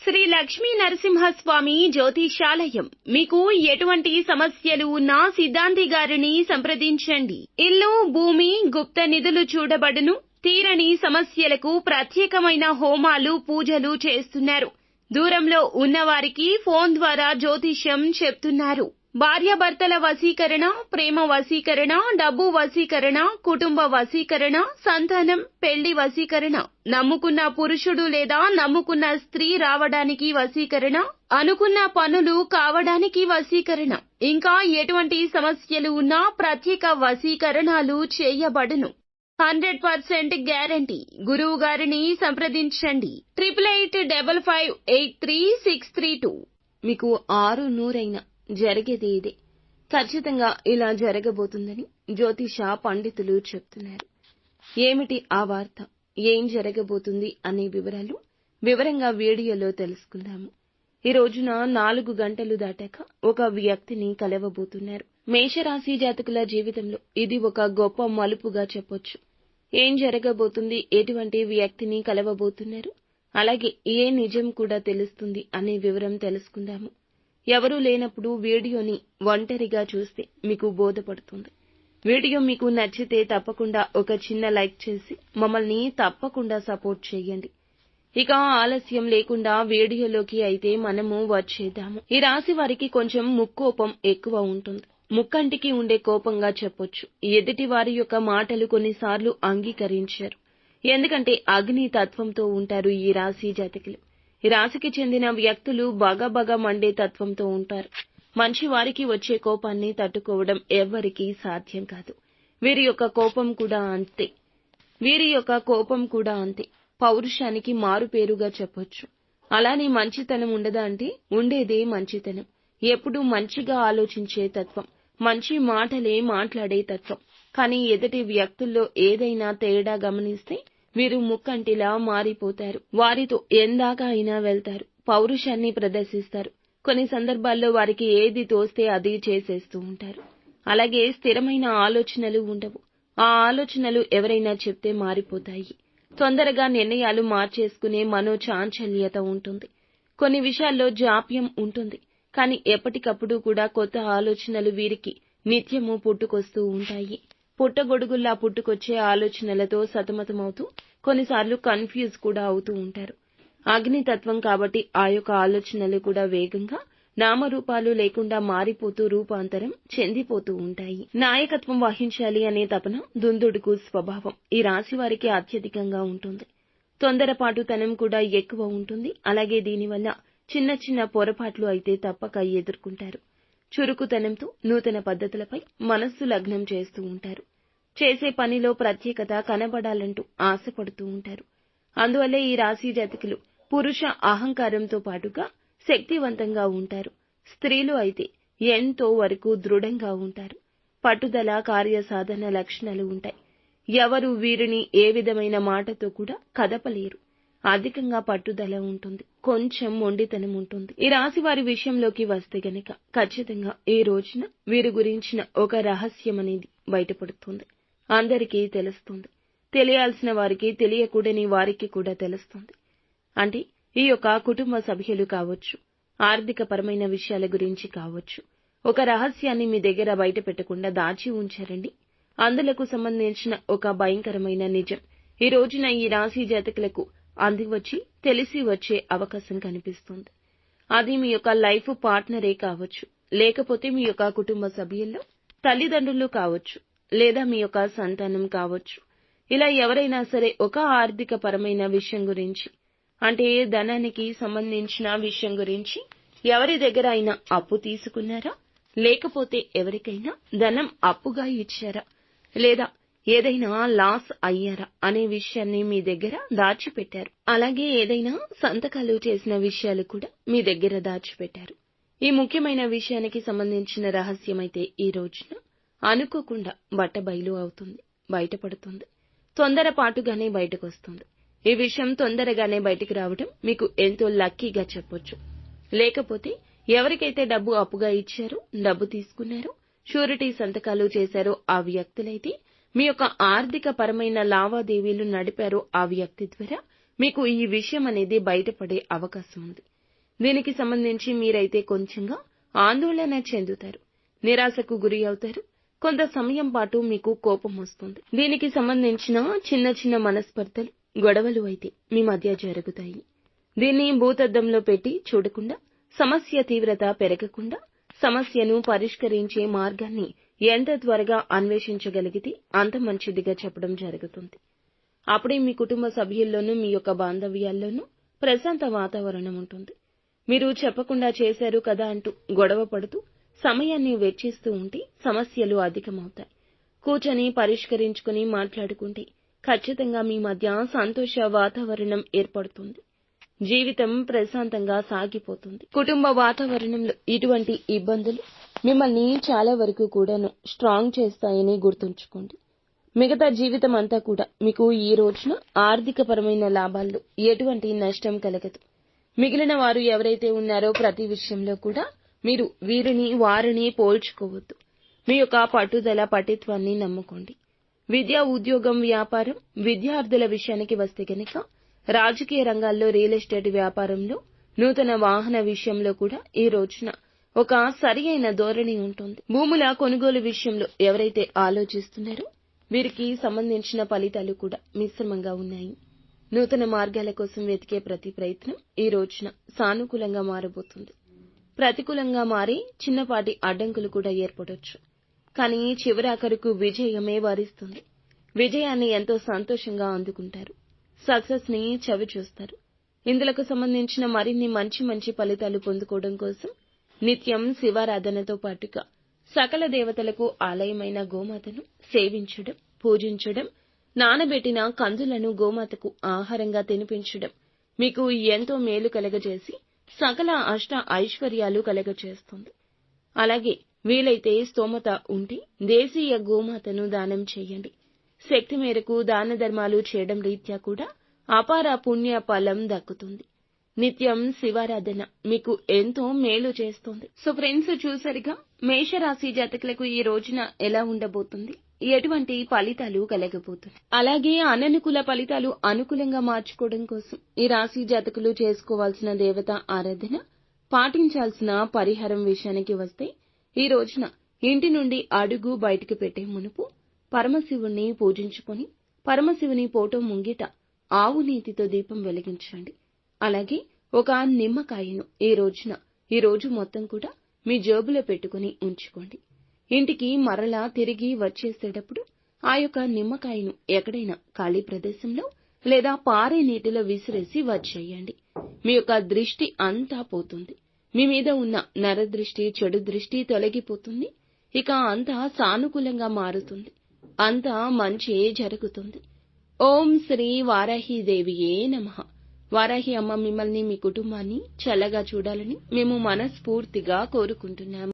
శ్రీ లక్ష్మీ నరసింహస్వామి జ్యోతిషాలయం. మీకు ఎటువంటి సమస్యలు ఉన్నా సిద్ధాంతి గారిని సంప్రదించండి. ఇల్లు, భూమి, గుప్త నిధులు చూడబడును. తీరని సమస్యలకు ప్రత్యేకమైన హోమాలు, పూజలు చేస్తున్నారు. దూరంలో ఉన్నవారికి ఫోన్ ద్వారా జ్యోతిష్యం చెప్తున్నారు. భార్యాభర్తల వశీకరణ, ప్రేమ వశీకరణ, డబ్బు వశీకరణ, కుటుంబ వశీకరణ, సంతానం, పెళ్లి వశీకరణ, నమ్ముకున్న పురుషుడు లేదా నమ్ముకున్న స్త్రీ రావడానికి వశీకరణ, అనుకున్న పనులు కావడానికి వశీకరణ, ఇంకా ఎటువంటి సమస్యలు ఉన్నా ప్రత్యేక వశీకరణాలు చేయబడును. 100% గ్యారంటీ. గురువు గారిని సంప్రదించండి. 8855533632. మీకు 600 జరిగేది ఇదే. ఖచ్చితంగా ఇలా జరగబోతుందని జ్యోతిష పండితులు చెప్తున్నారు. ఏమిటి ఆ వార్త, ఏం జరగబోతుంది అనే వివరాలు వివరంగా వీడియోలో తెలుసుకుందాము. ఈ రోజున 4 గంటలు దాటాక ఒక వ్యక్తిని కలవబోతున్నారు. మేషరాశి జాతకుల జీవితంలో ఇది ఒక గొప్ప మలుపుగా చెప్పొచ్చు. ఏం జరగబోతుంది, ఎటువంటి వ్యక్తిని కలవబోతున్నారు, అలాగే ఏ నిజం కూడా తెలుస్తుంది అనే వివరం తెలుసుకుందాము. ఎవరూ లేనప్పుడు వీడియోని ఒంటరిగా చూస్తే మీకు బోధపడుతుంది. వీడియో మీకు నచ్చితే తప్పకుండా ఒక చిన్న లైక్ చేసి మమ్మల్ని తప్పకుండా సపోర్ట్ చేయండి. ఇక ఆలస్యం లేకుండా వీడియోలోకి అయితే మనము వచ్చేద్దాము. ఈ రాశి వారికి కొంచెం ముక్కోపం ఎక్కువ ఉంటుంది. ముక్కంటికి ఉండే కోపంగా చెప్పొచ్చు. ఎదుటి వారి యొక్క మాటలు కొన్నిసార్లు అంగీకరించారు. ఎందుకంటే అగ్ని తత్వంతో ఉంటారు ఈ రాశి జాతకులు. ఈ రాశికి చెందిన వ్యక్తులు బగబగ మండే తత్వంతో ఉంటారు. మంచి వారికి వచ్చే కోపాన్ని తట్టుకోవడం ఎవ్వరికీ సాధ్యం కాదు. వీరి యొక్క కోపం కూడా అంతే. పౌరుషానికి మారుపేరుగా చెప్పొచ్చు. అలానే మంచితనం ఉండదా అంటే ఉండేదే మంచితనం. ఎప్పుడూ మంచిగా ఆలోచించే తత్వం, మంచి మాటలే మాట్లాడే తత్వం. కానీ ఎదుటి వ్యక్తుల్లో ఏదైనా తేడా గమనిస్తే వీరు ముక్కంటిలా మారిపోతారు. వారితో ఎందాక అయినా వెళ్తారు. పౌరుషాన్ని ప్రదర్శిస్తారు. కొన్ని సందర్భాల్లో వారికి ఏది తోస్తే అది చేసేస్తూ ఉంటారు. అలాగే స్థిరమైన ఆలోచనలు ఉండవు. ఆ ఆలోచనలు ఎవరైనా చెప్తే మారిపోతాయి. తొందరగా నిర్ణయాలు మార్చేసుకునే మనోచాంచల్యత ఉంటుంది. కొన్ని విషయాల్లో జాప్యం ఉంటుంది. కానీ ఎప్పటికప్పుడు కూడా కొత్త ఆలోచనలు వీరికి నిత్యము పుట్టుకొస్తూ ఉంటాయి. పుట్టగొడుగుల్లా పుట్టుకొచ్చే ఆలోచనలతో సతమతమవుతూ కొన్నిసార్లు కన్ఫ్యూజ్ కూడా అవుతూ ఉంటారు. అగ్నితత్వం కాబట్టి ఆ యొక్క ఆలోచనలు కూడా వేగంగా నామరూపాలు లేకుండా మారిపోతూ రూపాంతరం చెందిపోతూ ఉంటాయి. నాయకత్వం వహించాలి అనే తపన దుందుడుకు స్వభావం ఈ రాశి వారికి అత్యధికంగా ఉంటుంది. తొందరపాటుతనం కూడా ఎక్కువ ఉంటుంది. అలాగే దీనివల్ల చిన్న చిన్న పొరపాట్లు అయితే తప్పక ఎదుర్కొంటారు. చురుకుతనంతో నూతన పద్ధతులపై మనస్సు లగ్నం చేస్తూ ఉంటారు. చేసే పనిలో ప్రత్యేకత కనబడాలంటూ ఆశపడుతూ ఉంటారు. అందువల్లే ఈ రాశి జాతకులు పురుష అహంకారంతో పాటుగా శక్తివంతంగా ఉంటారు. స్త్రీలు అయితే ఎంతో వరకు దృఢంగా ఉంటారు. పట్టుదల, కార్యసాధన లక్షణాలు ఉంటాయి. ఎవరు వీరిని ఏ విధమైన మాటతో కూడా కదపలేరు. అధికంగా పట్టుదల ఉంటుంది. కొంచెం మొండితనం ఉంటుంది. ఈ రాశి వారి విషయంలోకి వస్తే గనక ఖచ్చితంగా ఈ రోజున వీరి గురించిన ఒక రహస్యం అనేది బయటపడుతుంది. అందరికీ తెలుస్తుంది. తెలియాల్సిన వారికి, తెలియకూడని వారికి కూడా తెలుస్తుంది. అంటే ఈ యొక్క కుటుంబ సభ్యులు కావచ్చు, ఆర్థిక పరమైన విషయాల గురించి కావచ్చు, ఒక రహస్యాన్ని మీ దగ్గర బయట పెట్టకుండా దాచి ఉంచారండి. అందులకు సంబంధించిన ఒక భయంకరమైన నిజం ఈ రోజున ఈ రాశి జాతకులకు అందివచ్చి తెలిసి వచ్చే అవకాశం కనిపిస్తుంది. అది మీ యొక్క లైఫ్ పార్ట్నరే కావచ్చు, లేకపోతే మీ యొక్క కుటుంబ సభ్యుల్లో తల్లిదండ్రులు కావచ్చు, లేదా మీ యొక్క సంతానం కావచ్చు. ఇలా ఎవరైనా సరే ఒక ఆర్థిక పరమైన విషయం గురించి, అంటే ధనానికి సంబంధించిన విషయం గురించి ఎవరి దగ్గర అయినా అప్పు తీసుకున్నారా, లేకపోతే ఎవరికైనా ధనం అప్పుగా ఇచ్చారా, లేదా ఏదైనా లాస్ అయ్యారా అనే విషయాన్ని మీ దగ్గర దాచిపెట్టారు. అలాగే ఏదైనా సంతకాలు చేసిన విషయాలు కూడా మీ దగ్గర దాచిపెట్టారు. ఈ ముఖ్యమైన విషయానికి సంబంధించిన రహస్యమైతే ఈ రోజున అనుకోకుండా బట్టబయలు అవుతుంది, బయటపడుతుంది. తొందరపాటుగానే బయటకొస్తుంది. ఈ విషయం తొందరగానే బయటికి రావడం మీకు ఎంతో లక్కీగా చెప్పొచ్చు. లేకపోతే ఎవరికైతే డబ్బు అప్పుగా ఇచ్చారో, డబ్బు తీసుకున్నారో, షూరిటీ సంతకాలు చేశారో ఆ వ్యక్తులైతే మీ యొక్క ఆర్థిక పరమైన లావాదేవీలు నడిపారో ఆ వ్యక్తి ద్వారా మీకు ఈ విషయం అనేది బయటపడే అవకాశం ఉంది. దీనికి సంబంధించి మీరైతే కొంచెంగా ఆందోళన చెందుతారు, నిరాశకు గురి అవుతారు. కొంత సమయం పాటు మీకు కోపం వస్తుంది. దీనికి సంబంధించిన చిన్న చిన్న మనస్పర్ధలు, గొడవలు అయితే మీ మధ్య జరుగుతాయి. దీన్ని భూతద్దంలో పెట్టి చూడకుండా, సమస్య తీవ్రత పెరగకుండా, సమస్యను పరిష్కరించే మార్గాన్ని ఎంత త్వరగా అన్వేషించగలిగితే అంత మంచిదిగా చెప్పడం జరుగుతుంది. అప్పుడే మీ కుటుంబ సభ్యుల్లోనూ మీ యొక్క బాంధవ్యాల్లోనూ ప్రశాంత వాతావరణం ఉంటుంది. మీరు చెప్పకుండా చేశారు కదా అంటూ గొడవ పడుతూ సమయాన్ని వెచ్చిస్తూ ఉంటే సమస్యలు అధికమవుతాయి. కూర్చొని పరిష్కరించుకుని మాట్లాడుకుంటే ఖచ్చితంగా మీ మధ్య సంతోష వాతావరణం ఏర్పడుతుంది. జీవితం ప్రశాంతంగా సాగిపోతుంది. కుటుంబ వాతావరణంలో ఇటువంటి ఇబ్బందులు మిమ్మల్ని చాలా వరకు కూడాను స్ట్రాంగ్ చేస్తాయని గుర్తుంచుకోండి. మిగతా జీవితం అంతా కూడా మీకు ఈ రోజున ఆర్థికపరమైన లాభాల్లో ఎటువంటి నష్టం కలగదు. మిగిలిన వారు ఎవరైతే ఉన్నారో ప్రతి విషయంలో కూడా మీరు వీరిని వారిని పోల్చుకోవద్దు. మీ యొక్క పట్టుదల పటిత్వాన్ని నమ్ముకోండి. విద్య, ఉద్యోగం, వ్యాపారం, విద్యార్థుల విషయానికి వస్తే గనక రాజకీయ రంగాల్లో, రియల్ ఎస్టేట్ వ్యాపారంలో, నూతన వాహన విషయంలో కూడా ఈ రోజున ఒక సరి అయిన ధోరణి ఉంటుంది. భూముల కొనుగోలు విషయంలో ఎవరైతే ఆలోచిస్తున్నారో వీరికి సంబంధించిన ఫలితాలు కూడా మిశ్రమంగా ఉన్నాయి. నూతన మార్గాల కోసం వెతికే ప్రతి ప్రయత్నం ఈ రోజున సానుకూలంగా మారబోతుంది. ప్రతికూలంగా మారి చిన్నపాటి అడ్డంకులు కూడా ఏర్పడొచ్చు. కానీ చివరాఖరుకు విజయమే వరిస్తుంది. విజయాన్ని ఎంతో సంతోషంగా అందుకుంటారు. సక్సెస్ ని చవి చూస్తారు. ఇందులకు సంబంధించిన మరిన్ని మంచి ఫలితాలు పొందుకోవడం కోసం నిత్యం శివారాధనతో పాటుగా సకల దేవతలకు ఆలయమైన గోమాతను సేవించడం, పూజించడం, నానబెట్టిన కందులను గోమాతకు ఆహారంగా తినిపించడం మీకు ఎంతో మేలు కలగజేసి సకల అష్ట ఐశ్వర్యాలు కలగజేస్తుంది. అలాగే వీలైతే స్తోమత ఉంటే దేశీయ గోమాతను దానం చేయండి. శక్తి మేరకు దాన ధర్మాలు చేయడం రీత్యా కూడా అపార పుణ్య ఫలం దక్కుతుంది. నిత్యం శివారాధన మీకు ఎంతో మేలు చేస్తుంది. సో ఫ్రెండ్స్, చూసారుగా మేషరాశి జాతకులకు ఈ రోజున ఎలా ఉండబోతుంది, ఎటువంటి ఫలితాలు కలగబోతుంది. అలాగే అననుకూల ఫలితాలు అనుకూలంగా మార్చుకోవడం కోసం ఈ రాశి జాతకులు చేసుకోవాల్సిన దేవత ఆరాధన, పాటించాల్సిన పరిహారం విషయానికి వస్తే ఈ రోజున ఇంటి నుండి అడుగు బయటకు పెట్టే మునుపు పరమశివుణ్ణి పూజించుకొని పరమశివుని ఫోటో ముంగిట ఆవు నీతితో దీపం వెలిగించండి. అలాగే ఒక నిమ్మకాయను ఈ రోజు మొత్తం కూడా మీ జేబులో పెట్టుకుని ఉంచుకోండి. ఇంటికి మరలా తిరిగి వచ్చేసేటప్పుడు ఆ యొక్క నిమ్మకాయను ఎక్కడైనా ఖాళీ ప్రదేశంలో లేదా పారే నీటిలో విసిరేసి వచ్చేయండి. మీ యొక్క దృష్టి అంతా పోతుంది. మీ మీద ఉన్న నరదృష్టి, చెడు దృష్టి తొలగిపోతుంది. ఇక అంతా సానుకూలంగా మారుతుంది. అంతా మంచే జరుగుతుంది. ఓం శ్రీ వారాహీదేవియే నమః. వారాహి అమ్మ మిమ్మల్ని, మీ కుటుంబాన్ని చల్లగా చూడాలని మేము మనస్ఫూర్తిగా కోరుకుంటున్నాము.